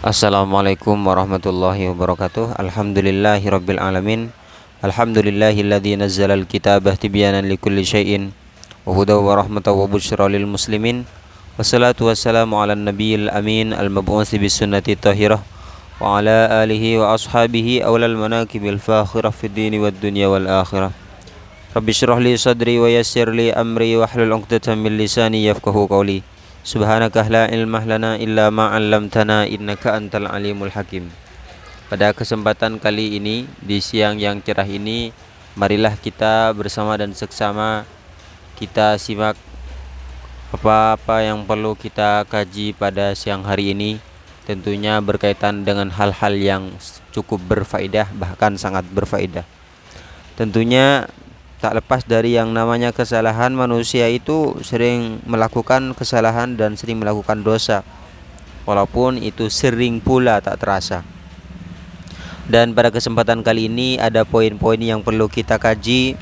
Assalamualaikum warahmatullahi wabarakatuh. Alhamdulillahirabbil alamin. Alhamdulillahilladzi nazzalal kitaba tibyanan likulli syai'in wa hudaw wa rahmatan wa busyra lil muslimin. Wassalatu wassalamu ala nabiyil amin al-mab'uts bis sunnati tahirah wa ala alihi wa ashabihi awlal manaqibil fakhirah fid dini wad dunya wal akhirah. Rabbi shrah li sadri wa yassir li amri wa hlul 'uqdatam min lisani yafqahu qawli. Subhanaka la ilma lana illa ma 'allamtana innaka antal alimul hakim. Pada kesempatan kali ini di siang yang cerah ini, marilah kita bersama dan seksama kita simak apa-apa yang perlu kita kaji pada siang hari ini. Tentunya berkaitan dengan hal-hal yang cukup berfaedah, bahkan sangat berfaedah. Tentunya tak lepas dari yang namanya kesalahan, manusia itu sering melakukan kesalahan dan sering melakukan dosa, walaupun itu sering pula tak terasa. Dan pada kesempatan kali ini ada poin-poin yang perlu kita kaji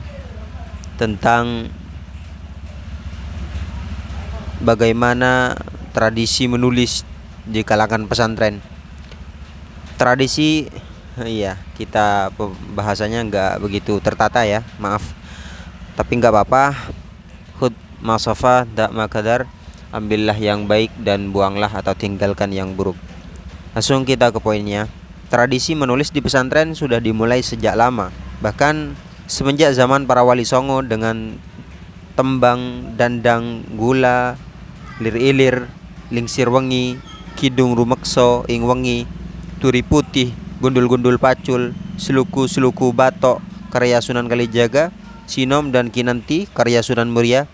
tentang bagaimana tradisi menulis di kalangan pesantren. Tradisi, iya, kita bahasanya nggak begitu tertata ya, maaf. Tapi nggak apa-apa. Khud masafa dak makadar, ambillah yang baik dan buanglah atau tinggalkan yang buruk. Langsung kita ke poinnya. Tradisi menulis di pesantren sudah dimulai sejak lama, bahkan semenjak zaman para wali songo dengan tembang, dandang, gula, lir-ilir, lingsir wengi, kidung rumekso, ing wengi, turi putih, gundul-gundul pacul, seluku-seluku batok, karya Sunan Kalijaga, Sinom dan Kinanti, karya Sunan Muria,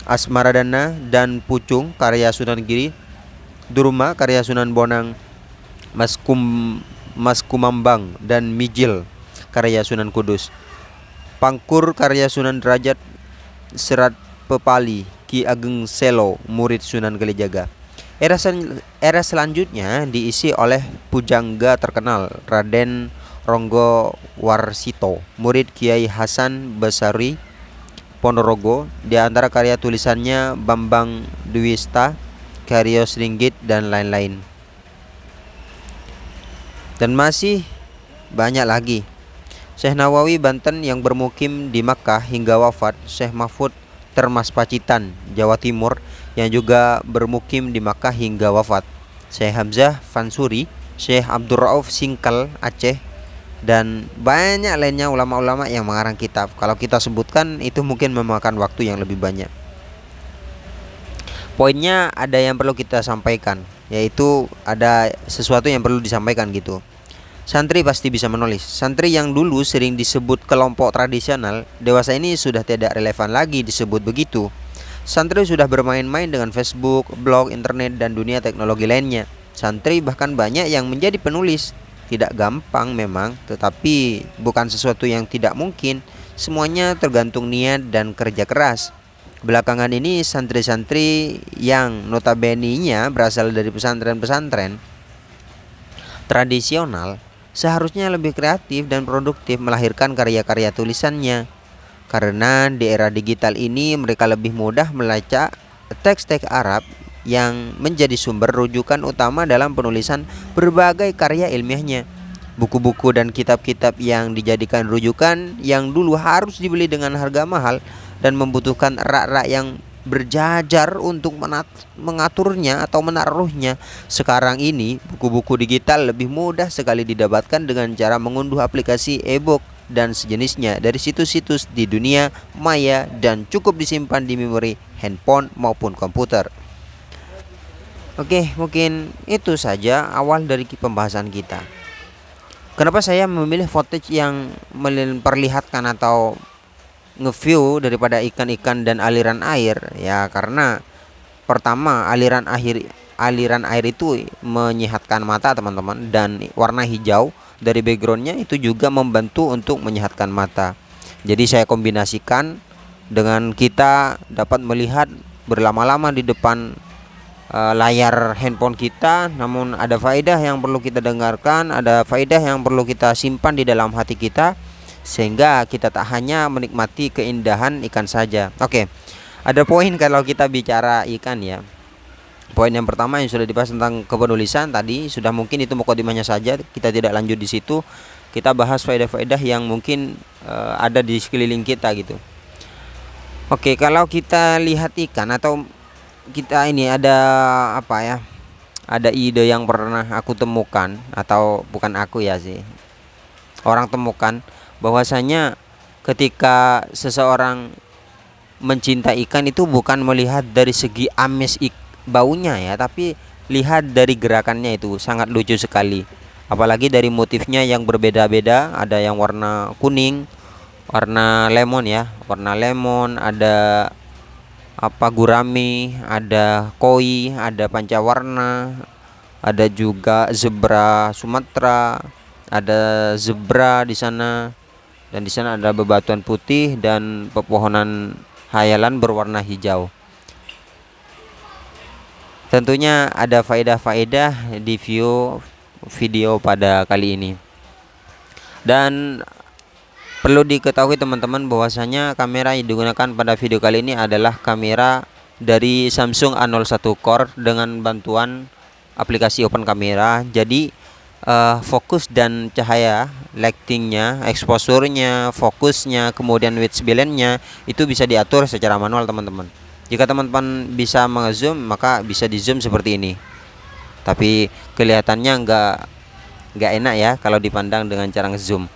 Asmaradana dan Pucung, karya Sunan Giri, Durma, karya Sunan Bonang, Maskumambang dan Mijil, karya Sunan Kudus, Pangkur, karya Sunan Derajat, Serat Pepali, Ki Ageng Selo, murid Sunan Kalijaga. Era selanjutnya diisi oleh pujangga terkenal Raden Ronggo Warsito, murid Kiai Hasan Basari Ponorogo. Di antara karya tulisannya Bambang Dwista, Karyos Ringgit dan lain-lain. Dan masih banyak lagi. Syekh Nawawi Banten yang bermukim di Makkah hingga wafat, Syekh Mahfud Termas Pacitan, Jawa Timur yang juga bermukim di Makkah hingga wafat, Syekh Hamzah Fansuri, Syekh Abdurrauf Singkal, Aceh, dan banyak lainnya ulama-ulama yang mengarang kitab. Kalau kita sebutkan itu mungkin memakan waktu yang lebih banyak. Poinnya ada yang perlu kita sampaikan, yaitu ada sesuatu yang perlu disampaikan gitu. Santri pasti bisa menulis. Santri yang dulu sering disebut kelompok tradisional, dewasa ini sudah tidak relevan lagi disebut begitu. Santri sudah bermain-main dengan Facebook, blog, internet, dan dunia teknologi lainnya. Santri bahkan banyak yang menjadi penulis. Tidak gampang memang, tetapi bukan sesuatu yang tidak mungkin. Semuanya tergantung niat dan kerja keras. Belakangan ini santri-santri yang notabene-nya berasal dari pesantren-pesantren tradisional seharusnya lebih kreatif dan produktif melahirkan karya-karya tulisannya. Karena di era digital ini mereka lebih mudah melacak teks-teks Arab yang menjadi sumber rujukan utama dalam penulisan berbagai karya ilmiahnya. Buku-buku dan kitab-kitab yang dijadikan rujukan yang dulu harus dibeli dengan harga mahal dan membutuhkan rak-rak yang berjajar untuk mengaturnya atau menaruhnya. Sekarang ini buku-buku digital lebih mudah sekali didapatkan dengan cara mengunduh aplikasi e-book dan sejenisnya dari situs-situs di dunia maya dan cukup disimpan di memori handphone maupun komputer. Oke, mungkin itu saja awal dari pembahasan kita. Kenapa saya memilih footage yang memperlihatkan atau nge-view daripada ikan-ikan dan aliran air? Ya karena pertama aliran air itu menyehatkan mata teman-teman, dan warna hijau dari backgroundnya itu juga membantu untuk menyehatkan mata. Jadi saya kombinasikan dengan kita dapat melihat berlama-lama di depan layar handphone kita, namun ada faedah yang perlu kita dengarkan, ada faedah yang perlu kita simpan di dalam hati kita, sehingga kita tak hanya menikmati keindahan ikan saja. Oke, ada poin kalau kita bicara ikan ya. Poin yang pertama yang sudah dibahas tentang kepenulisan tadi sudah, mungkin itu mukadimahnya saja, kita tidak lanjut di situ. Kita bahas faedah-faedah yang mungkin ada di sekeliling kita gitu. Oke, kalau kita lihat ikan, atau kita ini ada apa ya? Ada ide yang pernah aku temukan, atau bukan aku ya sih, orang temukan, bahwasanya ketika seseorang mencintai ikan itu bukan melihat dari segi amis baunya ya, tapi lihat dari gerakannya, itu sangat lucu sekali. Apalagi dari motifnya yang berbeda-beda, ada yang warna kuning, warna lemon ya, warna lemon, ada apa gurami, ada koi, ada pancawarna, ada juga zebra Sumatera, ada zebra di sana, dan di sana ada bebatuan putih dan pepohonan hayalan berwarna hijau. Tentunya ada faedah-faedah di video pada kali ini. Dan perlu diketahui teman-teman bahwasanya kamera yang digunakan pada video kali ini adalah kamera dari Samsung A01 Core dengan bantuan aplikasi Open Camera. Jadi fokus dan cahaya, lightingnya, exposure-nya, fokusnya, kemudian white balance-nya itu bisa diatur secara manual teman-teman. Jika teman-teman bisa meng-zoom, maka bisa di zoom seperti ini. Tapi kelihatannya nggak enak ya kalau dipandang dengan cara nge-zoom.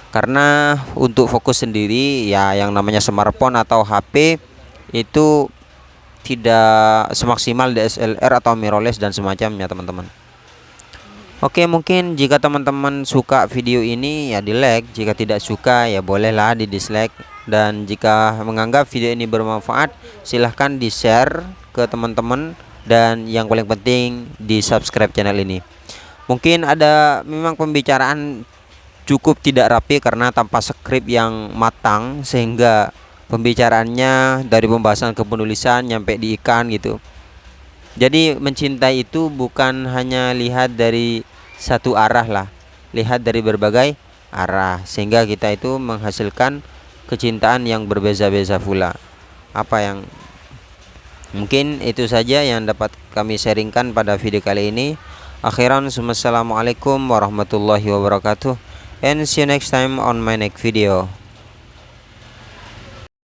Karena untuk fokus sendiri ya, yang namanya smartphone atau HP itu tidak semaksimal DSLR atau mirrorless dan semacamnya teman-teman. Oke, mungkin jika teman-teman suka video ini ya di like, jika tidak suka ya bolehlah di dislike, dan jika menganggap video ini bermanfaat silahkan di share ke teman-teman, dan yang paling penting di subscribe channel ini. Mungkin ada memang pembicaraan cukup tidak rapi karena tanpa skrip yang matang, sehingga pembicaraannya dari pembahasan ke penulisan nyampe di ikan gitu. Jadi mencintai itu bukan hanya lihat dari satu arah lah, lihat dari berbagai arah, sehingga kita itu menghasilkan kecintaan yang berbeza-beza pula. Apa yang mungkin itu saja yang dapat kami sharingkan pada video kali ini. Akhiran, assalamualaikum warahmatullahi wabarakatuh, and see you next time on my next video.